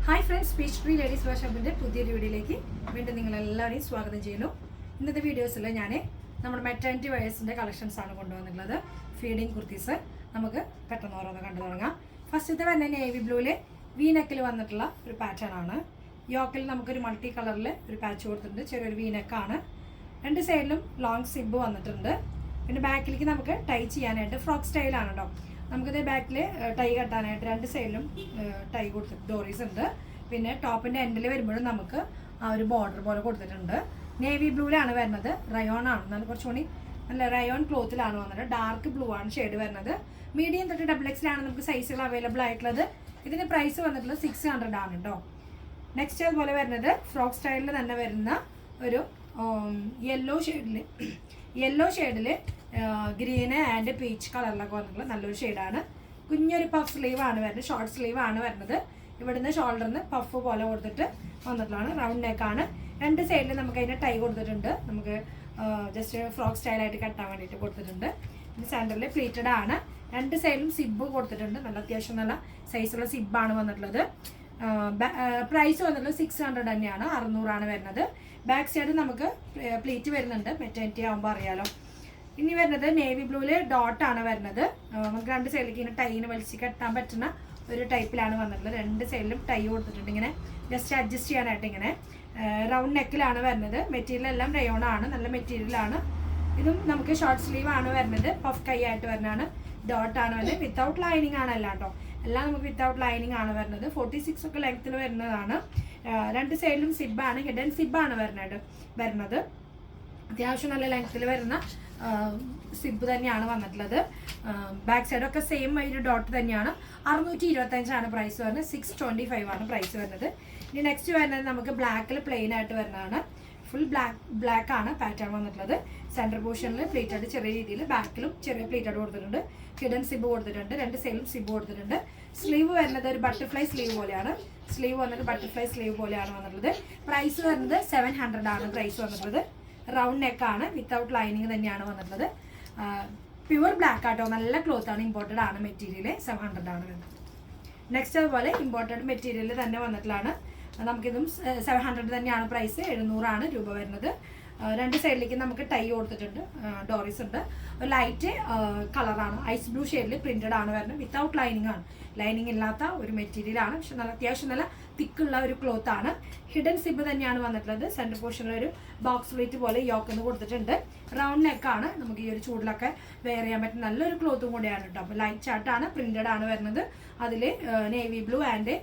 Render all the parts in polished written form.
Hi friends, peach tree ladies വർക്ക്ഷോപ്പിൻ്റെ പുതിയൊരു വീഡിയോയിലേക്ക് വീണ്ടും നിങ്ങളെല്ലാവരെയും സ്വാഗതം ചെയ്യുന്നു. ഇന്നത്തെ വീഡിയോസിൽ ഞാൻ നമ്മുടെ മെറ്റേണിറ്റി വെയേഴ്സിൻ്റെ കളക്ഷൻസാണ് കൊണ്ടുവന്നിട്ടുള്ളത്. ഫീഡിങ് കുർത്തീസ് നമുക്ക് പെട്ടെന്ന് ഓരോന്ന് കണ്ടു തുടങ്ങാം. ഫസ്റ്റത്തെ തന്നെ നേവി ബ്ലൂവിൽ വീനെക്കിൽ വന്നിട്ടുള്ള ഒരു പാറ്റേൺ ആണ്. യോക്കിൽ നമുക്കൊരു മൾട്ടി കളറിൽ ഒരു പാച്ച് കൊടുത്തിട്ടുണ്ട്. ചെറിയൊരു വീനെക്കാണ്. രണ്ട് സൈഡിലും ലോങ് സിബ് വന്നിട്ടുണ്ട്. പിന്നെ ബാക്കിലേക്ക് നമുക്ക് ടൈ ചെയ്യാനായിട്ട് ഫ്രോക്ക് സ്റ്റൈലാണ് കേട്ടോ. നമുക്കിത് ബാക്കിൽ ടൈ കെട്ടാനായിട്ട് രണ്ട് സൈഡിലും ടൈ കൊടുത്തിട്ട് ഡോറീസ് ഉണ്ട്. പിന്നെ ടോപ്പിൻ്റെ എൻഡിൽ വരുമ്പോഴും നമുക്ക് ആ ഒരു ബോർഡർ പോലെ കൊടുത്തിട്ടുണ്ട്. നേവി ബ്ലൂവിലാണ് വരുന്നത്. റയോൺ ആണ്, എന്നാൽ കുറച്ചുകൂടി നല്ല റയോൺ ക്ലോത്തിലാണ് വന്നത്. ഡാർക്ക് ബ്ലൂ ആണ് ഷെയ്ഡ് വരുന്നത്. മീഡിയം തൊട്ട് XXL നമുക്ക് സൈസുകൾ അവൈലബിൾ ആയിട്ടുള്ളത്. ഇതിൻ്റെ പ്രൈസ് വന്നിട്ടുള്ളത് 600 ആണ് കേട്ടോ. നെക്സ്റ്റ് അതുപോലെ വരുന്നത് ഫ്രോക്ക് സ്റ്റൈലിൽ തന്നെ വരുന്ന ഒരു യെല്ലോ ഷെയ്ഡിൽ ഗ്രീന് ആൻഡ് പീച്ച് കളറിലൊക്കെ വന്നിട്ടുള്ള നല്ലൊരു ഷെയ്ഡാണ്. കുഞ്ഞൊരു പഫ് സ്ലീവാണ് വരുന്നത്, ഷോർട്ട് സ്ലീവാണ് വരുന്നത്. ഇവിടുന്ന് ഷോൾഡറിന് പഫ് പോലെ കൊടുത്തിട്ട് വന്നിട്ടുള്ളതാണ്. റൗണ്ട് നെക്കാണ്. രണ്ട് സൈഡിൽ നമുക്ക് അതിന് ടൈ കൊടുത്തിട്ടുണ്ട്. നമുക്ക് ജസ്റ്റ് ഫ്രോക്ക് സ്റ്റൈലായിട്ട് കെട്ടാൻ വേണ്ടിയിട്ട് കൊടുത്തിട്ടുണ്ട്. സെൻറ്ററിൽ പ്ലീറ്റഡ് ആണ്. രണ്ട് സൈഡിലും സിബ് കൊടുത്തിട്ടുണ്ട്. നല്ല അത്യാവശ്യം നല്ല സൈസുള്ള സിബാണ് വന്നിട്ടുള്ളത്. പ്രൈസ് വന്നിട്ടുള്ളത് 600 തന്നെയാണ്, 600 വരുന്നത്. ബാക്ക് സൈഡ് നമുക്ക് പ്ലീറ്റ് വരുന്നുണ്ട്. മെറ്റേണിറ്റി ആകുമ്പോൾ അറിയാലോ. ഇനി വരുന്നത് നേവി ബ്ലൂവിൽ ഡോട്ടാണ് വരുന്നത്. നമുക്ക് രണ്ട് സൈഡിലേക്ക് ഇങ്ങനെ ടൈന് വലിച്ച് കെട്ടാൻ പറ്റുന്ന ഒരു ടൈപ്പിലാണ് വന്നിട്ടുള്ളത്. രണ്ട് സൈഡിലും ടൈ കൊടുത്തിട്ടുണ്ട്. ഇങ്ങനെ ജസ്റ്റ് അഡ്ജസ്റ്റ് ചെയ്യാനായിട്ട് ഇങ്ങനെ റൗണ്ട് നെക്കിലാണ് വരുന്നത്. മെറ്റീരിയൽ എല്ലാം റയോൺ ആണ്, നല്ല മെറ്റീരിയലാണ്. ഇതും നമുക്ക് ഷോർട്ട് സ്ലീവ് ആണ് വരുന്നത്. പഫ് കൈ ആയിട്ട് വരുന്നതാണ്. ഡോട്ടാണ് വരുന്നത്. വിത്തൗട്ട് ലൈനിങ് ആണ് എല്ലാം കേട്ടോ. എല്ലാം നമുക്ക് വിത്തൗട്ട് ലൈനിങ് ആണ് വരുന്നത്. 46 ഒക്കെ ലെങ്ത്തിൽ വരുന്നതാണ്. രണ്ട് സൈഡിലും സിബാണ്, ഹിഡൻ സിബാണ് വരുന്നത്. അത്യാവശ്യം നല്ല ലെങ്ത്തിൽ വരുന്ന സിബ് തന്നെയാണ് വന്നിട്ടുള്ളത്. ബാക്ക് സൈഡൊക്കെ സെയിം ഒരു ഡോട്ട് തന്നെയാണ്. 625 പ്രൈസ് വരുന്നത്. 625 ആണ് പ്രൈസ് വരുന്നത്. ഇനി നെക്സ്റ്റ് വരുന്നത് നമുക്ക് ബ്ലാക്കിൽ പ്ലെയിൻ ആയിട്ട് വരുന്നതാണ്. ഫുൾ ബ്ലാക്ക് ആണ് പാറ്റേൺ വന്നിട്ടുള്ളത്. സെൻറ്റർ പോർഷനിൽ പ്ലേറ്റഡ് ചെറിയ രീതിയിൽ, ബാക്കിലും ചെറിയ പ്ലേറ്റഡ് കൊടുത്തിട്ടുണ്ട്. ഹിഡൻ സിബ് കൊടുത്തിട്ടുണ്ട്. രണ്ട് സൈഡിലും സിബ് കൊടുത്തിട്ടുണ്ട്. സ്ലീവ് വരുന്നത് ഒരു ബട്ടർഫ്ലൈ സ്ലീവ് പോലെയാണ്. സ്ലീവ് വന്നിട്ട് ബട്ടർഫ്ലൈ സ്ലീവ് പോലെയാണ് വന്നിട്ടുള്ളത്. പ്രൈസ് വരുന്നത് 700 ആണ് പ്രൈസ് വന്നിട്ടുള്ളത്. റൗണ്ട് നെക്കാണ്, വിത്തൗട്ട് ലൈനിങ് തന്നെയാണ് വന്നിട്ടുള്ളത്. പ്യുവർ ബ്ലാക്ക് ആട്ടോ, നല്ല ക്ലോത്ത് ആണ്. ഇമ്പോർട്ടഡ് ആണ് മെറ്റീരിയൽ. 700 ആണ് വരുന്നത്. നെക്സ്റ്റ് അതുപോലെ ഇമ്പോർട്ടഡ് മെറ്റീരിയൽ തന്നെ വന്നിട്ടുള്ളതാണ്. നമുക്കിതും 700 തന്നെയാണ് പ്രൈസ്. 700 ആണ് രൂപ വരുന്നത്. രണ്ട് സൈഡിലേക്ക് നമുക്ക് ടൈ കൊടുത്തിട്ടുണ്ട്. ഡോറീസ് ഉണ്ട്. ലൈറ്റ് കളറാണ്, ഐസ് ബ്ലൂ ഷെയ്ഡിൽ പ്രിന്റഡ് ആണ് വരുന്നത്. വിത്തൗട്ട് ലൈനിങ് ആണ്, ലൈനിങ് ഇല്ലാത്ത ഒരു മെറ്റീരിയൽ ആണ്. പക്ഷെ നല്ല അത്യാവശ്യം നല്ല തിക്കുള്ള ഒരു ക്ലോത്ത് ആണ്. ഹിഡൻ സിബ് തന്നെയാണ് വന്നിട്ടുള്ളത്. സെൻറ്റർ പോർഷനിൽ ഒരു ബോക്സ് പ്ലേറ്റ് പോലെ യോക്കെന്ന് കൊടുത്തിട്ടുണ്ട്. റൗണ്ട് നെക്കാണ്. നമുക്ക് ഈ ഒരു ചൂടിലൊക്കെ വെയർ ചെയ്യാൻ പറ്റുന്ന നല്ലൊരു ക്ലോത്തും കൂടിയാണ് കേട്ടോ. അപ്പോൾ ലൈറ്റ് ചാർട്ടാണ്, പ്രിന്റഡ് ആണ് വരുന്നത്. അതിൽ navy blue and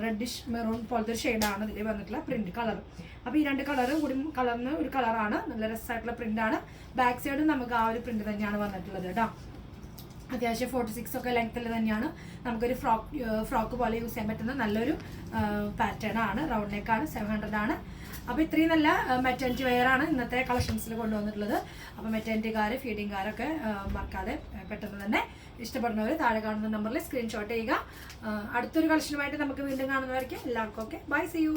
reddish maroon പോലത്തെ ഒരു ഷെയ്ഡാണ് ഇതിൽ വന്നിട്ടുള്ള പ്രിന്റ് കളർ. അപ്പോൾ ഈ രണ്ട് കളറും കൂടി കലർന്ന ഒരു കളറാണ്. നല്ല രസമായിട്ടുള്ള പ്രിന്റാണ്. ബാക്ക് സൈഡും നമുക്ക് ആ ഒരു പ്രിന്റ് തന്നെയാണ് വന്നിട്ടുള്ളത് കേട്ടോ. അത്യാവശ്യം 46 ഒക്കെ ലെങ്ത്തിൽ തന്നെയാണ്. നമുക്കൊരു ഫ്രോക്ക് പോലെ യൂസ് ചെയ്യാൻ പറ്റുന്ന നല്ലൊരു പാറ്റേൺ ആണ്. റൗണ്ട് നെക്കാണ്. 700 ആണ്. അപ്പോൾ ഇത്രയും നല്ല മെറ്റേണിറ്റി വെയർ ആണ് ഇന്നത്തെ കളക്ഷൻസിൽ കൊണ്ടുവന്നിട്ടുള്ളത്. അപ്പോൾ മെറ്റേണിറ്റിക്കാർ, ഫീഡിങ്കാരൊക്കെ മറക്കാതെ പെട്ടെന്ന് തന്നെ ഇഷ്ടപ്പെടുന്നവർ താഴെ കാണുന്ന നമ്പറിൽ സ്ക്രീൻഷോട്ട് ചെയ്യുക. അടുത്തൊരു കളക്ഷനുമായിട്ട് നമുക്ക് വീണ്ടും കാണുന്നവരേക്കും എല്ലാവർക്കും ഓക്കെ, ബൈ, സീ യു.